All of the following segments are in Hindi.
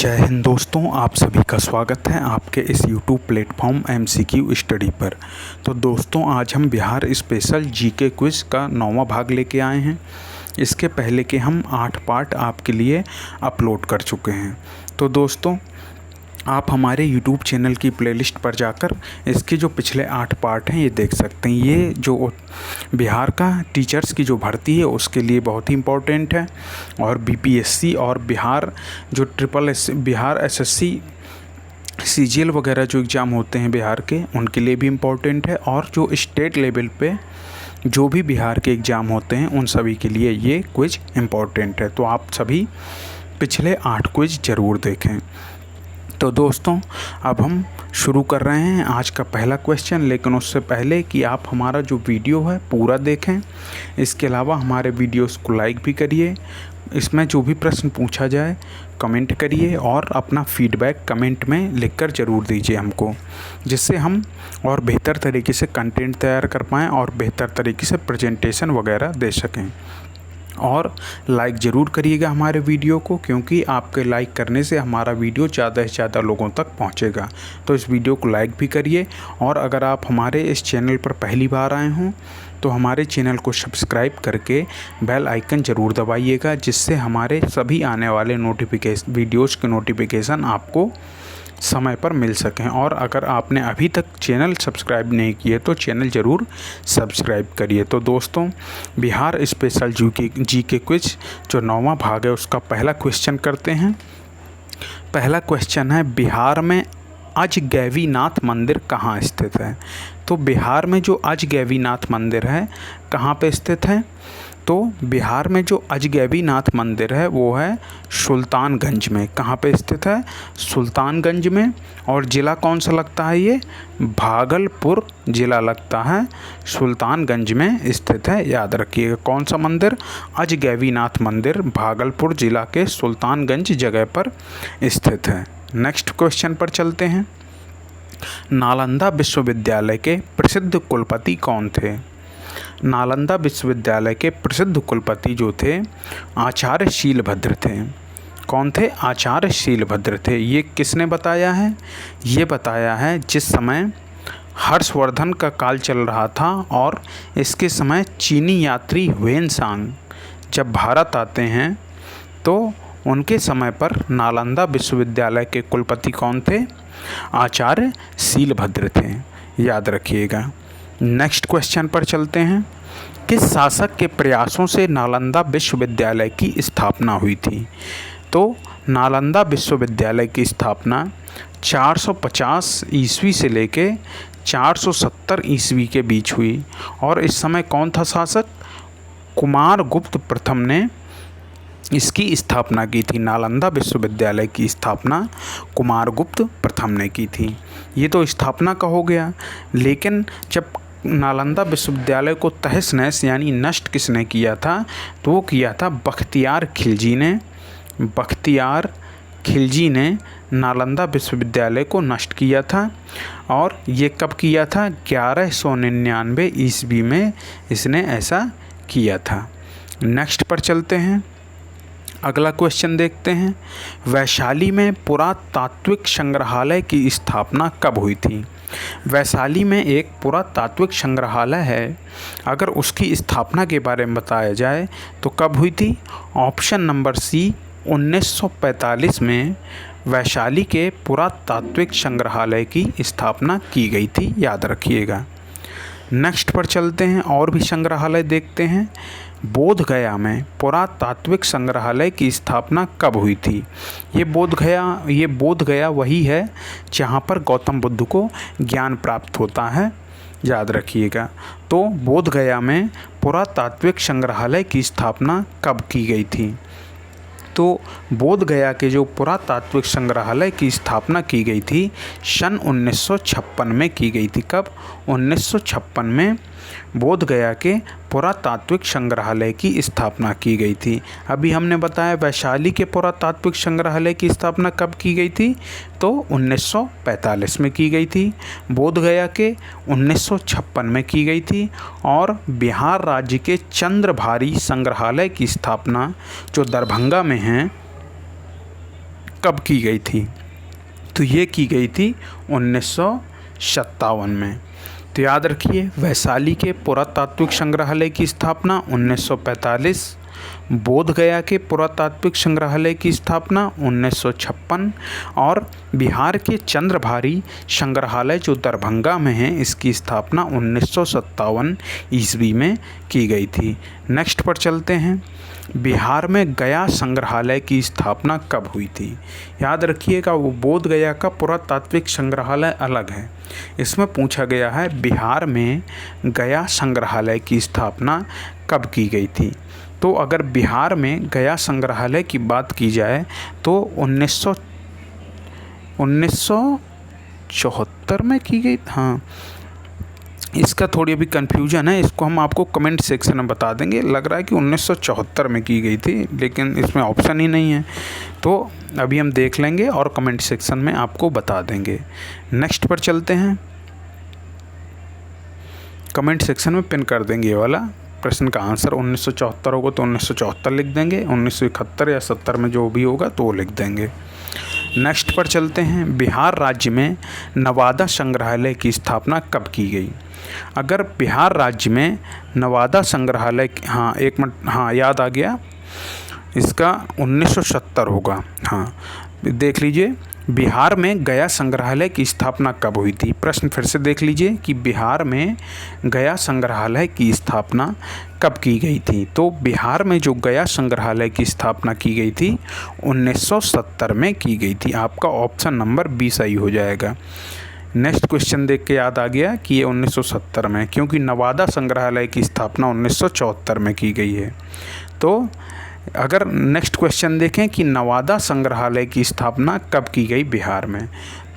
जय हिंद दोस्तों, आप सभी का स्वागत है आपके इस YouTube प्लेटफॉर्म MCQ स्टडी पर। तो दोस्तों, आज हम बिहार स्पेशल जीके क्विज़ का 9वां भाग लेके आए हैं। इसके पहले के हम 8 पार्ट आपके लिए अपलोड कर चुके हैं। तो दोस्तों, आप हमारे YouTube चैनल की प्लेलिस्ट पर जाकर इसके जो पिछले 8 पार्ट हैं ये देख सकते हैं। ये जो बिहार का टीचर्स की जो भर्ती है उसके लिए बहुत ही इम्पोर्टेंट है, और BPSC और बिहार जो बिहार SSC CGL वगैरह जो एग्ज़ाम होते हैं बिहार के, उनके लिए भी इम्पोर्टेंट है। और जो स्टेट लेवल पे जो भी बिहार के एग्ज़ाम होते हैं उन सभी के लिए ये क्विज़ इम्पोर्टेंट है। तो आप सभी पिछले 8 क्विज़ ज़रूर देखें। तो दोस्तों, अब हम शुरू कर रहे हैं आज का पहला क्वेश्चन, लेकिन उससे पहले कि आप हमारा जो वीडियो है पूरा देखें, इसके अलावा हमारे वीडियोस को लाइक भी करिए। इसमें जो भी प्रश्न पूछा जाए कमेंट करिए, और अपना फीडबैक कमेंट में लिखकर ज़रूर दीजिए हमको, जिससे हम और बेहतर तरीके से कंटेंट तैयार कर पाएँ और बेहतर तरीके से प्रेजेंटेशन वगैरह दे सकें। और लाइक ज़रूर करिएगा हमारे वीडियो को, क्योंकि आपके लाइक करने से हमारा वीडियो ज़्यादा से ज़्यादा लोगों तक पहुंचेगा। तो इस वीडियो को लाइक भी करिए। और अगर आप हमारे इस चैनल पर पहली बार आए हों तो हमारे चैनल को सब्सक्राइब करके बेल आइकन ज़रूर दबाइएगा, जिससे हमारे सभी आने वाले वीडियोज़ के नोटिफिकेशन आपको समय पर मिल सकें। और अगर आपने अभी तक चैनल सब्सक्राइब नहीं किए तो चैनल ज़रूर सब्सक्राइब करिए। तो दोस्तों, बिहार स्पेशल जीके क्विज जो 9वां भाग है उसका पहला क्वेश्चन करते हैं। पहला क्वेश्चन है, बिहार में अजगैबीनाथ मंदिर कहाँ स्थित है? तो बिहार में जो अजगैबीनाथ मंदिर है कहाँ पे स्थित है? तो बिहार में जो अजगैबीनाथ मंदिर है वो है सुल्तानगंज में। कहाँ पे स्थित है? सुल्तानगंज में। और ज़िला कौन सा लगता है? ये भागलपुर ज़िला लगता है, सुल्तानगंज में स्थित है। याद रखिएगा कौन सा मंदिर? अजगैबीनाथ मंदिर भागलपुर ज़िला के सुल्तानगंज जगह पर स्थित है। नेक्स्ट क्वेश्चन पर चलते हैं। नालंदा विश्वविद्यालय के प्रसिद्ध कुलपति कौन थे? नालंदा विश्वविद्यालय के प्रसिद्ध कुलपति जो थे आचार्य शीलभद्र थे। कौन थे? आचार्य शीलभद्र थे। ये किसने बताया है? ये बताया है जिस समय हर्षवर्धन का काल चल रहा था, और इसके समय चीनी यात्री ह्वेनसांग जब भारत आते हैं तो उनके समय पर नालंदा विश्वविद्यालय के कुलपति कौन थे? आचार्य शीलभद्र थे। याद रखिएगा। नेक्स्ट क्वेश्चन पर चलते हैं। किस शासक के प्रयासों से नालंदा विश्वविद्यालय की स्थापना हुई थी? तो नालंदा विश्वविद्यालय की स्थापना 450 ईस्वी से लेके 470 ईस्वी के बीच हुई। और इस समय कौन था शासक? कुमारगुप्त प्रथम ने इसकी स्थापना की थी। नालंदा विश्वविद्यालय की स्थापना कुमारगुप्त प्रथम ने की थी। ये तो स्थापना का हो गया, लेकिन जब नालंदा विश्वविद्यालय को तहस नहस यानी नष्ट किसने किया था? तो वो किया था बख्तियार खिलजी ने। बख्तियार खिलजी ने नालंदा विश्वविद्यालय को नष्ट किया था। और ये कब किया था? 1199 ईस्वी में इसने ऐसा किया था। नेक्स्ट पर चलते हैं। अगला क्वेश्चन देखते हैं। वैशाली में पुरातात्विक संग्रहालय की स्थापना कब हुई थी? वैशाली में एक पुरातात्विक संग्रहालय है, अगर उसकी स्थापना के बारे में बताया जाए तो कब हुई थी? ऑप्शन नंबर सी, 1945 में वैशाली के पुरातात्विक संग्रहालय की स्थापना की गई थी। याद रखिएगा। नेक्स्ट पर चलते हैं, और भी संग्रहालय देखते हैं। बोध गया में पुरातात्विक संग्रहालय की स्थापना कब हुई थी? ये बोध गया वही है जहाँ पर गौतम बुद्ध को ज्ञान प्राप्त होता है। याद रखिएगा। तो बोध गया में पुरातात्विक संग्रहालय की स्थापना कब की गई थी? तो बोध गया के जो पुरातात्विक संग्रहालय की स्थापना की गई थी सन 1956 में की गई थी। कब? 1956 में बोध गया के पुरातात्विक संग्रहालय की स्थापना की गई थी। अभी हमने बताया वैशाली के पुरातात्विक संग्रहालय की स्थापना कब की गई थी? तो 1945 में की गई थी। बोध गया के 1956 में की गई थी। और बिहार राज्य के चंद्रभारी संग्रहालय की स्थापना जो दरभंगा में है कब की गई थी? तो ये की गई थी 1957 में। तो याद रखिए, वैशाली के पुरातात्विक संग्रहालय की स्थापना 1945, बोध गया के पुरातात्विक संग्रहालय की स्थापना 1956 और बिहार के चंद्रभारी संग्रहालय जो दरभंगा में है इसकी स्थापना 1957 ईस्वी में की गई थी। नेक्स्ट पर चलते हैं, बिहार में गया संग्रहालय की स्थापना कब हुई थी? याद रखिएगा, वो बोध गया का पुरातात्विक संग्रहालय अलग है। इसमें पूछा गया है बिहार में गया संग्रहालय की स्थापना कब की गई थी। तो अगर बिहार में गया संग्रहालय की बात की जाए तो 1974 में की गई। हाँ, इसका थोड़ी अभी कन्फ्यूजन है, इसको हम आपको कमेंट सेक्शन में बता देंगे। लग रहा है कि 1974 में की गई थी, लेकिन इसमें ऑप्शन ही नहीं है, तो अभी हम देख लेंगे और कमेंट सेक्शन में आपको बता देंगे। नेक्स्ट पर चलते हैं, कमेंट सेक्शन में पिन कर देंगे ये वाला प्रश्न का आंसर। 1974 होगा तो 1974 लिख देंगे, 1971 या 70 में जो भी होगा तो वो लिख देंगे। नेक्स्ट पर चलते हैं, बिहार राज्य में नवादा संग्रहालय की स्थापना कब की गई? अगर बिहार राज्य में नवादा संग्रहालय, हाँ एक मिनट, हाँ याद आ गया, इसका 1970 होगा। हाँ देख लीजिए, बिहार में गया संग्रहालय की स्थापना कब हुई थी? प्रश्न फिर से देख लीजिए कि बिहार में गया संग्रहालय की स्थापना कब की गई थी? तो बिहार में जो गया संग्रहालय की स्थापना की गई थी 1970 में की गई थी। आपका ऑप्शन नंबर 20 सही हो जाएगा। नेक्स्ट क्वेश्चन देख के याद आ गया कि ये 1970 में, क्योंकि नवादा संग्रहालय की स्थापना 1974 में की गई है। तो अगर नेक्स्ट क्वेश्चन देखें कि नवादा संग्रहालय की स्थापना कब की गई बिहार में,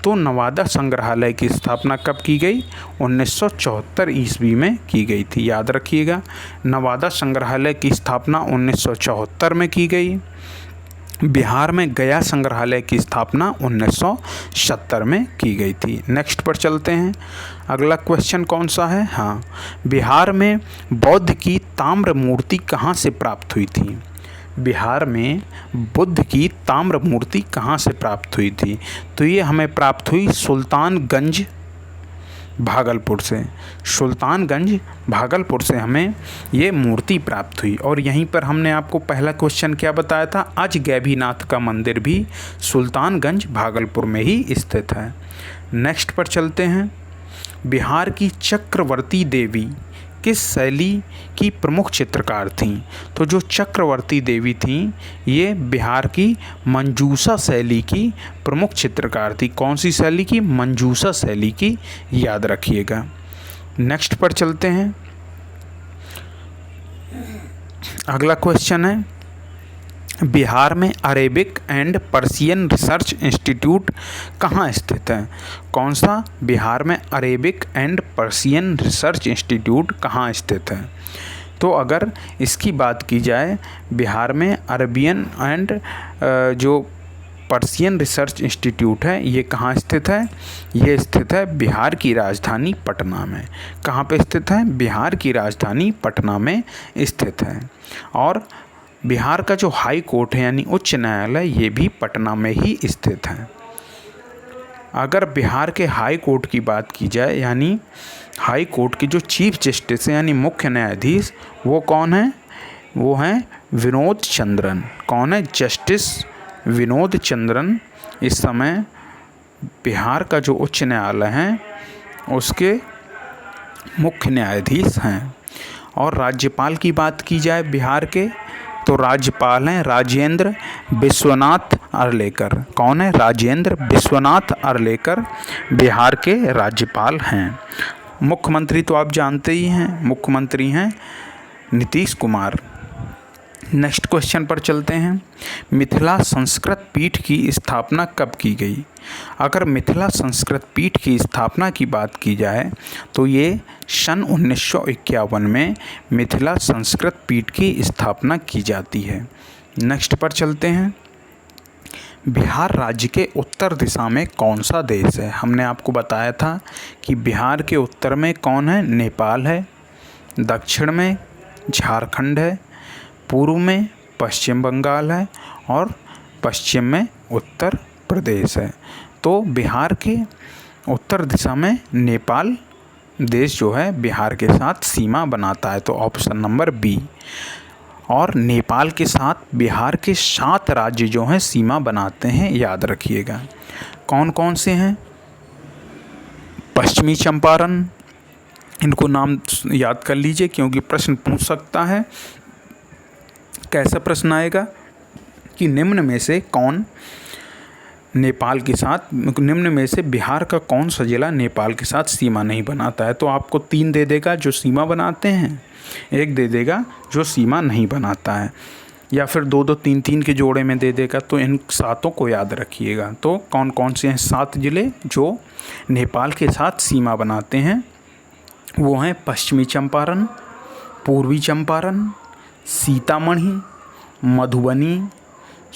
तो नवादा संग्रहालय की स्थापना कब की गई? 1974 ईस्वी में की गई थी। याद रखिएगा, नवादा संग्रहालय की स्थापना 1974 में की गई। बिहार में गया संग्रहालय की स्थापना 1970 में की गई थी। नेक्स्ट पर चलते हैं, अगला क्वेश्चन कौन सा है? हाँ, बिहार में बौद्ध की ताम्र मूर्ति कहाँ से प्राप्त हुई थी? बिहार में बुद्ध की ताम्र मूर्ति कहाँ से प्राप्त हुई थी? तो ये हमें प्राप्त हुई सुल्तानगंज भागलपुर से। सुल्तानगंज भागलपुर से हमें ये मूर्ति प्राप्त हुई। और यहीं पर हमने आपको पहला क्वेश्चन क्या बताया था? अजगैबीनाथ का मंदिर भी सुल्तानगंज भागलपुर में ही स्थित है। नेक्स्ट पर चलते हैं, बिहार की चक्रवर्ती देवी किस शैली की प्रमुख चित्रकार थीं? तो जो चक्रवर्ती देवी थीं ये बिहार की मंजूषा शैली की प्रमुख चित्रकार थी। कौन सी शैली की? मंजूषा शैली की, याद रखिएगा। नेक्स्ट पर चलते हैं, अगला क्वेश्चन है, बिहार में Arabic and Persian research institute कहाँ स्थित है? कौन सा? बिहार में Arabic and Persian research institute कहाँ स्थित है? तो अगर इसकी बात की जाए, बिहार में अरबियन एंड जो पर्शियन रिसर्च इंस्टीट्यूट है ये कहाँ स्थित है? ये स्थित है बिहार की राजधानी पटना में। कहाँ पे स्थित है? बिहार की राजधानी पटना में स्थित है। और बिहार का जो हाई कोर्ट है यानी उच्च न्यायालय ये भी पटना में ही स्थित है। अगर बिहार के हाई कोर्ट की बात की जाए, यानी हाई कोर्ट के जो चीफ जस्टिस हैं यानी मुख्य न्यायाधीश, वो कौन है? वो हैं विनोद चंद्रन। कौन है? जस्टिस विनोद चंद्रन इस समय बिहार का जो उच्च न्यायालय है उसके मुख्य न्यायाधीश हैं। और राज्यपाल की बात की जाए बिहार के, तो राज्यपाल हैं राजेंद्र विश्वनाथ अर्लेकर। कौन है? राजेंद्र विश्वनाथ अर्लेकर बिहार के राज्यपाल हैं। मुख्यमंत्री तो आप जानते ही हैं, मुख्यमंत्री हैं नीतीश कुमार। नेक्स्ट क्वेश्चन पर चलते हैं, मिथिला संस्कृत पीठ की स्थापना कब की गई? अगर मिथिला संस्कृत पीठ की स्थापना की बात की जाए तो ये सन 1951 में मिथिला संस्कृत पीठ की स्थापना की जाती है। नेक्स्ट पर चलते हैं, बिहार राज्य के उत्तर दिशा में कौन सा देश है? हमने आपको बताया था कि बिहार के उत्तर में कौन है? नेपाल है, दक्षिण में झारखंड है, पूर्व में पश्चिम बंगाल है और पश्चिम में उत्तर प्रदेश है। तो बिहार के उत्तर दिशा में नेपाल देश जो है बिहार के साथ सीमा बनाता है, तो ऑप्शन नंबर बी। और नेपाल के साथ बिहार के 7 राज्य जो हैं सीमा बनाते हैं, याद रखिएगा। कौन कौन से हैं? पश्चिमी चंपारण, इनको नाम याद कर लीजिए क्योंकि प्रश्न पूछ सकता है। कैसा प्रश्न आएगा कि निम्न में से कौन नेपाल के साथ, निम्न में से बिहार का कौन सा जिला नेपाल के साथ सीमा नहीं बनाता है? तो आपको 3 दे देगा जो सीमा बनाते हैं, 1 दे देगा जो सीमा नहीं बनाता है, या फिर 2-2, 3-3 के जोड़े में दे देगा। तो इन 7 को याद रखिएगा। तो कौन कौन से हैं 7 जिले जो नेपाल के साथ सीमा बनाते हैं? वो हैं पश्चिमी चंपारण, पूर्वी चंपारण, सीतामढ़ी, मधुबनी,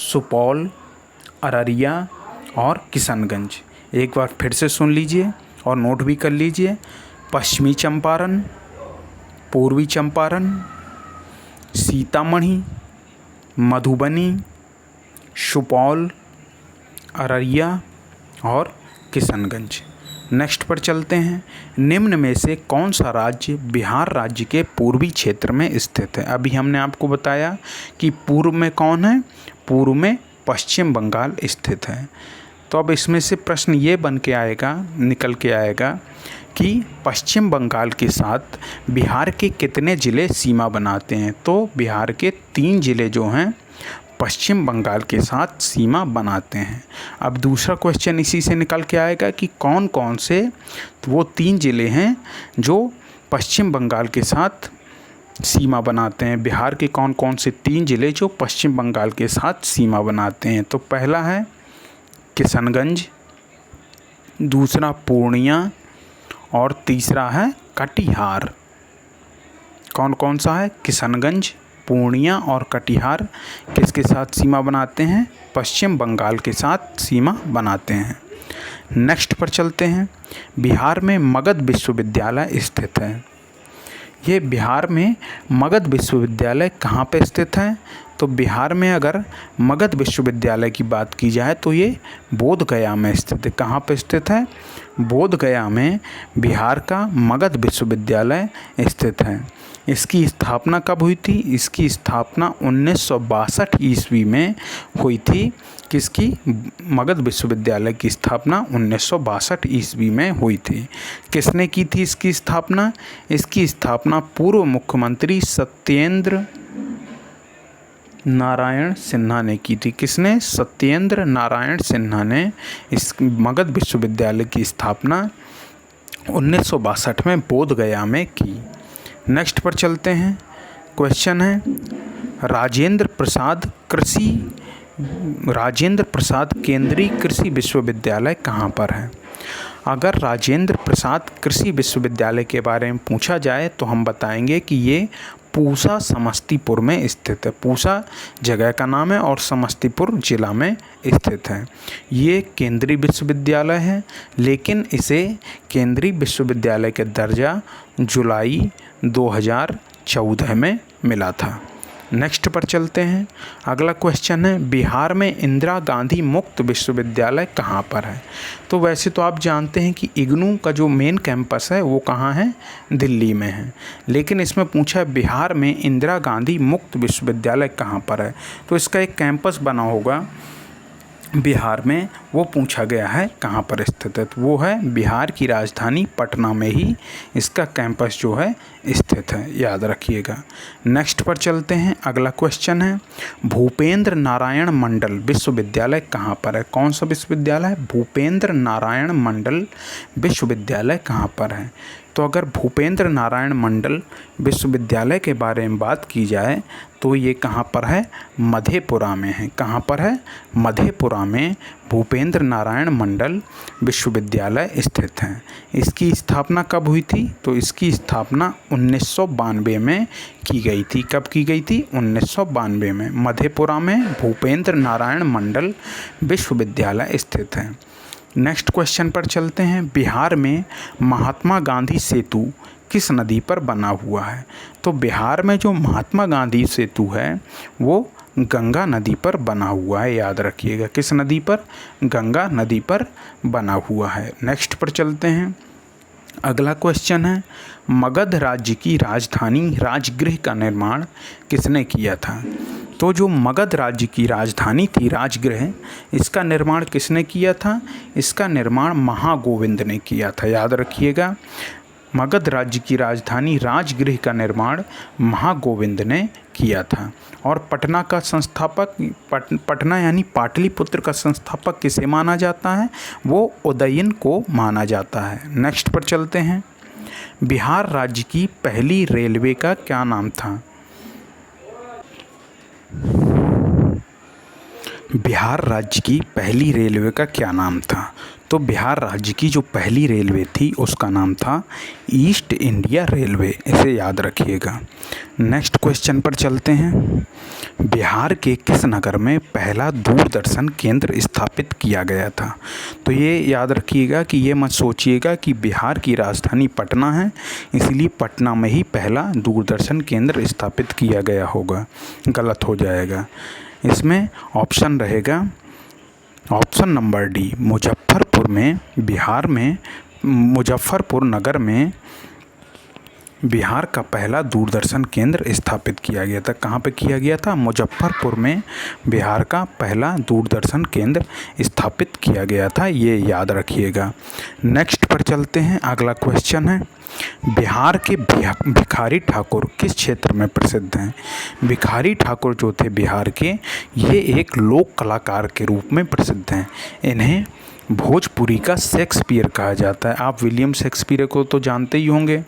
सुपौल, अररिया और किशनगंज। एक बार फिर से सुन लीजिए और नोट भी कर लीजिए। पश्चिमी चंपारण, पूर्वी चंपारण, सीतामढ़ी, मधुबनी, सुपौल, अररिया और किशनगंज। नेक्स्ट पर चलते हैं। निम्न में से कौन सा राज्य बिहार राज्य के पूर्वी क्षेत्र में स्थित है? अभी हमने आपको बताया कि पूर्व में कौन है, पूर्व में पश्चिम बंगाल स्थित है। तो अब इसमें से प्रश्न ये बन के आएगा, निकल के आएगा कि पश्चिम बंगाल के साथ बिहार के कितने ज़िले सीमा बनाते हैं? तो बिहार के 3 ज़िले जो हैं पश्चिम बंगाल के साथ सीमा बनाते हैं। अब दूसरा क्वेश्चन इसी से निकल के आएगा कि कौन कौन से वो 3 ज़िले हैं जो पश्चिम बंगाल के साथ सीमा बनाते हैं? बिहार के कौन कौन से 3 ज़िले जो पश्चिम बंगाल के साथ सीमा बनाते हैं? तो पहला है किशनगंज, दूसरा पूर्णिया और तीसरा है कटिहार। कौन कौन सा है? किशनगंज, पूर्णिया और कटिहार किसके साथ सीमा बनाते हैं? पश्चिम बंगाल के साथ सीमा बनाते हैं। नेक्स्ट पर चलते हैं। बिहार में मगध विश्वविद्यालय स्थित है। ये बिहार में मगध विश्वविद्यालय कहाँ पे स्थित है? तो बिहार में अगर मगध विश्वविद्यालय की बात की जाए तो ये बोध गया में स्थित है। कहाँ पे स्थित है? बोध गया में बिहार का मगध विश्वविद्यालय स्थित है। इसकी स्थापना कब हुई थी? इसकी स्थापना 1962 ईस्वी में हुई थी। किसकी? मगध विश्वविद्यालय की स्थापना 1962 ईस्वी में हुई थी। किसने की थी इसकी स्थापना? इसकी स्थापना पूर्व मुख्यमंत्री सत्येंद्र नारायण सिन्हा ने की थी। किसने? सत्येंद्र नारायण सिन्हा ने इस मगध विश्वविद्यालय की स्थापना 1962 में बोध गया में की। नेक्स्ट पर चलते हैं। क्वेश्चन है राजेंद्र प्रसाद केंद्रीय कृषि विश्वविद्यालय कहाँ पर है? अगर राजेंद्र प्रसाद कृषि विश्वविद्यालय के बारे में पूछा जाए तो हम बताएंगे कि ये पूसा समस्तीपुर में स्थित है। पूसा जगह का नाम है और समस्तीपुर जिला में स्थित है। ये केंद्रीय विश्वविद्यालय है, लेकिन इसे केंद्रीय विश्वविद्यालय का दर्जा जुलाई 2014 में मिला था। नेक्स्ट पर चलते हैं। अगला क्वेश्चन है बिहार में इंदिरा गांधी मुक्त विश्वविद्यालय कहाँ पर है? तो वैसे तो आप जानते हैं कि इग्नू का जो मेन कैंपस है वो कहाँ है? दिल्ली में है। लेकिन इसमें पूछा है बिहार में इंदिरा गांधी मुक्त विश्वविद्यालय कहाँ पर है? तो इसका एक कैंपस बना होगा बिहार में, वो पूछा गया है कहाँ पर स्थित है। तो वो है बिहार की राजधानी पटना में ही इसका कैंपस जो है स्थित है, याद रखिएगा। नेक्स्ट पर चलते हैं। अगला क्वेश्चन है भूपेंद्र नारायण मंडल विश्वविद्यालय कहाँ पर है? कौन सा विश्वविद्यालय है? भूपेंद्र नारायण मंडल विश्वविद्यालय कहाँ पर है? तो अगर भूपेंद्र नारायण मंडल विश्वविद्यालय के बारे में बात की जाए तो ये कहाँ पर है? मधेपुरा में है। कहाँ पर है? मधेपुरा में भूपेंद्र नारायण मंडल विश्वविद्यालय स्थित है। इसकी स्थापना कब हुई थी? तो इसकी स्थापना 1992 में की गई थी। कब की गई थी? 1992 में। मधेपुरा में भूपेंद्र नारायण मंडल विश्वविद्यालय स्थित है। नेक्स्ट क्वेश्चन पर चलते हैं। बिहार में महात्मा गांधी सेतु किस नदी पर बना हुआ है? तो बिहार में जो महात्मा गांधी सेतु है वो गंगा नदी पर बना हुआ है, याद रखिएगा। किस नदी पर? गंगा नदी पर बना हुआ है। नेक्स्ट पर चलते हैं। अगला क्वेश्चन है, मगध राज्य की राजधानी राजगृह का निर्माण किसने किया था? तो जो मगध राज्य की राजधानी थी राजगृह, इसका निर्माण किसने किया था? इसका निर्माण महागोविंद ने किया था, याद रखिएगा। मगध राज्य की राजधानी राजगृह का निर्माण महागोविंद ने किया था। और पटना का संस्थापक, पटना यानी पाटलिपुत्र का संस्थापक किसे माना जाता है? वो उदयन को माना जाता है। नेक्स्ट पर चलते हैं। बिहार राज्य की पहली रेलवे का क्या नाम था? बिहार राज्य की पहली रेलवे का क्या नाम था? तो बिहार राज्य की जो पहली रेलवे थी उसका नाम था ईस्ट इंडिया रेलवे, इसे याद रखिएगा। नेक्स्ट क्वेश्चन पर चलते हैं। बिहार के किस नगर में पहला दूरदर्शन केंद्र स्थापित किया गया था? तो ये याद रखिएगा कि ये मत सोचिएगा कि बिहार की राजधानी पटना है इसलिए पटना में ही पहला दूरदर्शन केंद्र स्थापित किया गया होगा, गलत हो जाएगा। इसमें ऑप्शन रहेगा ऑप्शन नंबर डी, मुजफ्फरपुर में, बिहार में मुजफ्फरपुर नगर में बिहार का पहला दूरदर्शन केंद्र स्थापित किया गया था। कहाँ पे किया गया था? मुजफ्फरपुर में बिहार का पहला दूरदर्शन केंद्र स्थापित किया गया था, ये याद रखिएगा। नेक्स्ट पर चलते हैं। अगला क्वेश्चन है, बिहार के भिखारी ठाकुर किस क्षेत्र में प्रसिद्ध हैं? भिखारी ठाकुर जो थे बिहार के, ये एक लोक कलाकार के रूप में प्रसिद्ध हैं। इन्हें भोजपुरी का शेक्सपियर कहा जाता है। आप विलियम शेक्सपियर को तो जानते ही होंगे।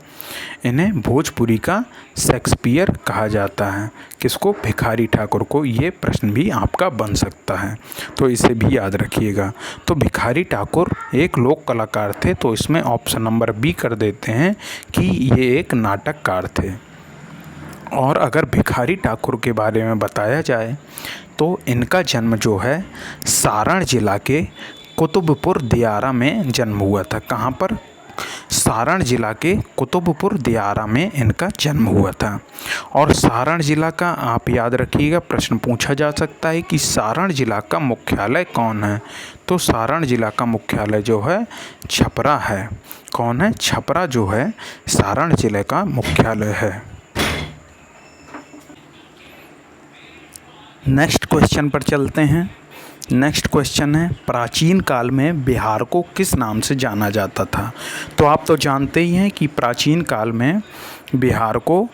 इन्हें भोजपुरी का शेक्सपियर कहा जाता है। किसको? भिखारी ठाकुर को। ये प्रश्न भी आपका बन सकता है, तो इसे भी याद रखिएगा। तो भिखारी ठाकुर एक लोक कलाकार थे, तो इसमें ऑप्शन नंबर बी कर देते हैं कि ये एक नाटककार थे। और अगर भिखारी ठाकुर के बारे में बताया जाए तो इनका जन्म जो है सारण जिला के कुतुबपुर दियारा में जन्म हुआ था। कहाँ पर? सारण जिला के कुतुबपुर दियारा में इनका जन्म हुआ था। और सारण जिला का आप याद रखिएगा, प्रश्न पूछा जा सकता है कि सारण जिला का मुख्यालय कौन है? तो सारण जिला का मुख्यालय जो है छपरा है। कौन है? छपरा जो है सारण जिले का मुख्यालय है। नेक्स्ट क्वेश्चन पर चलते हैं। नेक्स्ट क्वेश्चन है, प्राचीन काल में बिहार को किस नाम से जाना जाता था? तो आप तो जानते ही हैं कि प्राचीन काल में बिहार को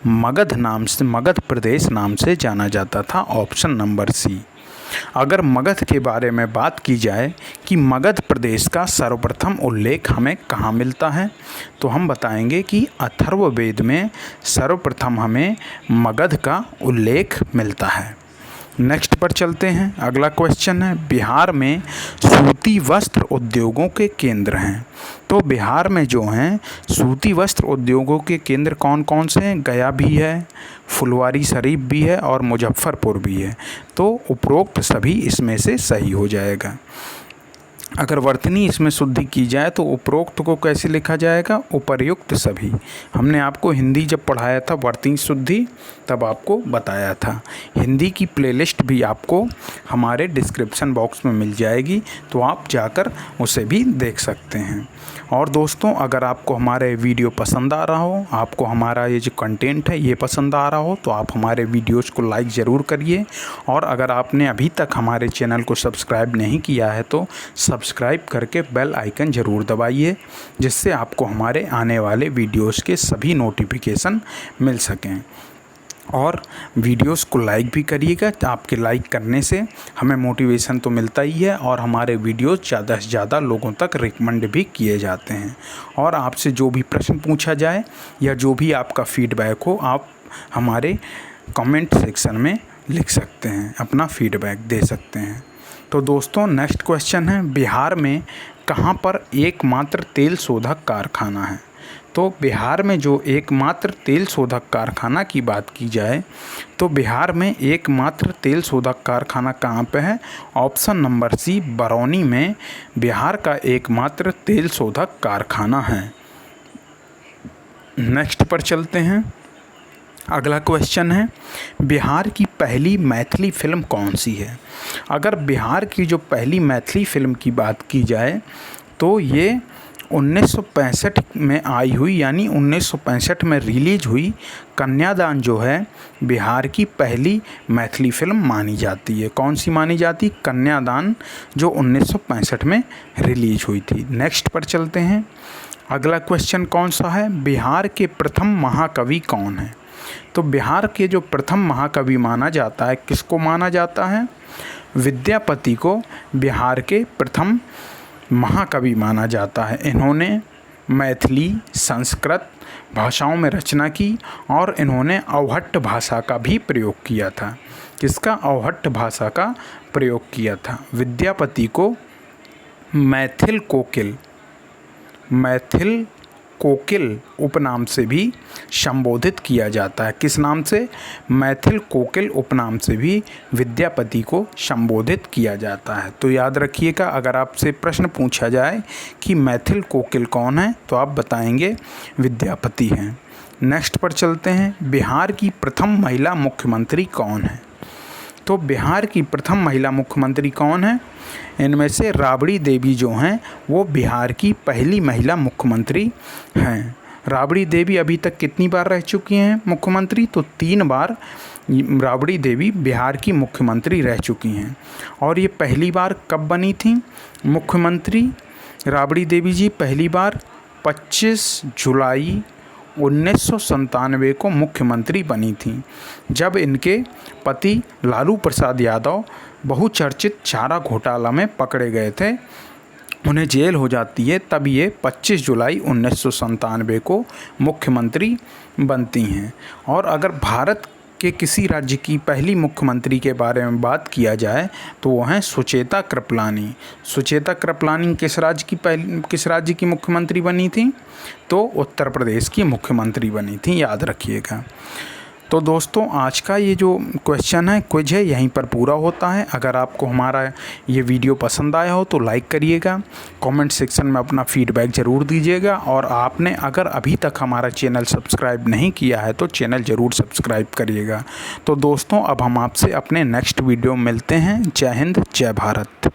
मगध नाम से, मगध प्रदेश नाम से जाना जाता था। Option number C. अगर मगध के बारे में बात की जाए कि मगध प्रदेश का सर्वप्रथम उल्लेख हमें कहाँ मिलता है, तो हम बताएंगे कि अथर्ववेद में सर्वप्रथम हमें मगध का उल्लेख मिलता है। नेक्स्ट पर चलते हैं। अगला क्वेश्चन है, बिहार में सूती वस्त्र उद्योगों के केंद्र हैं। तो बिहार में जो हैं सूती वस्त्र उद्योगों के केंद्र कौन कौन से हैं? गया भी है, फुलवारी शरीफ भी है और मुजफ्फरपुर भी है। तो उपरोक्त सभी इसमें से सही हो जाएगा। अगर वर्तनी इसमें शुद्धि की जाए तो उपरोक्त को कैसे लिखा जाएगा? उपर्युक्त सभी। हमने आपको हिंदी जब पढ़ाया था वर्तनी शुद्धि तब आपको बताया था। हिंदी की प्लेलिस्ट भी आपको हमारे डिस्क्रिप्शन बॉक्स में मिल जाएगी, तो आप जाकर उसे भी देख सकते हैं। और दोस्तों, अगर आपको हमारे वीडियो पसंद आ रहा हो, आपको हमारा ये जो कंटेंट है ये पसंद आ रहा हो, तो आप हमारे वीडियोज़ को लाइक ज़रूर करिए। और अगर आपने अभी तक हमारे चैनल को सब्सक्राइब नहीं किया है तो सब्सक्राइब करके बेल आइकन ज़रूर दबाइए, जिससे आपको हमारे आने वाले वीडियोज़ के सभी नोटिफिकेशन मिल सकें। और वीडियोस को लाइक भी करिएगा। आपके लाइक करने से हमें मोटिवेशन तो मिलता ही है और हमारे वीडियोस ज़्यादा से ज़्यादा लोगों तक रिकमेंड भी किए जाते हैं। और आपसे जो भी प्रश्न पूछा जाए या जो भी आपका फीडबैक हो, आप हमारे कमेंट सेक्शन में लिख सकते हैं, अपना फीडबैक दे सकते हैं। तो दोस्तों, नेक्स्ट क्वेश्चन है, बिहार में कहाँ पर एकमात्र तेल शोधक कारखाना है? तो बिहार में जो एकमात्र तेल शोधक कारखाना की बात की जाए तो बिहार में एकमात्र तेल शोधक कारखाना कहाँ पे है? ऑप्शन नंबर सी, बरौनी में बिहार का एकमात्र तेल शोधक कारखाना है। नेक्स्ट पर चलते हैं। अगला क्वेश्चन है, बिहार की पहली मैथिली फिल्म कौन सी है? अगर बिहार की जो पहली मैथिली फिल्म की बात की जाए तो ये 1965 में आई हुई, यानी 1965 में रिलीज हुई कन्यादान जो है बिहार की पहली मैथिली फिल्म मानी जाती है। कौन सी मानी जाती? कन्यादान, जो 1965 में रिलीज हुई थी। नेक्स्ट पर चलते हैं। अगला क्वेश्चन कौन सा है? बिहार के प्रथम महाकवि कौन है? तो बिहार के जो प्रथम महाकवि माना जाता है, किसको माना जाता है? विद्यापति को बिहार के प्रथम महाकवि माना जाता है। इन्होंने मैथिली, संस्कृत भाषाओं में रचना की और इन्होंने अवहट्ट भाषा का भी प्रयोग किया था। किसका? अवहट्ट भाषा का प्रयोग किया था। विद्यापति को मैथिल कोकिल उपनाम से भी संबोधित किया जाता है। किस नाम से? मैथिल कोकिल उपनाम से भी विद्यापति को संबोधित किया जाता है। तो याद रखिएगा, अगर आपसे प्रश्न पूछा जाए कि मैथिल कोकिल कौन है तो आप बताएंगे विद्यापति हैं। नेक्स्ट पर चलते हैं। बिहार की प्रथम महिला मुख्यमंत्री कौन है? तो बिहार की प्रथम महिला मुख्यमंत्री कौन है? इनमें से राबड़ी देवी जो हैं वो बिहार की पहली महिला मुख्यमंत्री हैं। राबड़ी देवी अभी तक कितनी बार रह चुकी हैं मुख्यमंत्री? तो 3 बार राबड़ी देवी बिहार की मुख्यमंत्री रह चुकी हैं। और ये पहली बार कब बनी थी मुख्यमंत्री? राबड़ी देवी जी पहली बार 25 जुलाई 1997 को मुख्यमंत्री बनी थी, जब इनके पति लालू प्रसाद यादव बहुचर्चित चारा घोटाला में पकड़े गए थे। उन्हें जेल हो जाती है, तब ये 25 जुलाई 1997 को मुख्यमंत्री बनती हैं। और अगर भारत के किसी राज्य की पहली मुख्यमंत्री के बारे में बात किया जाए तो वो हैं सुचेता कृपलानी। सुचेता कृपलानी किस राज्य की मुख्यमंत्री बनी थी? तो उत्तर प्रदेश की मुख्यमंत्री बनी थी, याद रखिएगा। तो दोस्तों, आज का ये जो क्वेश्चन है, क्विज है, यहीं पर पूरा होता है। अगर आपको हमारा ये वीडियो पसंद आया हो तो लाइक करिएगा, कमेंट सेक्शन में अपना फीडबैक ज़रूर दीजिएगा, और आपने अगर अभी तक हमारा चैनल सब्सक्राइब नहीं किया है तो चैनल ज़रूर सब्सक्राइब करिएगा। तो दोस्तों, अब हम आपसे अपने नेक्स्ट वीडियो में मिलते हैं। जय हिंद, जय भारत।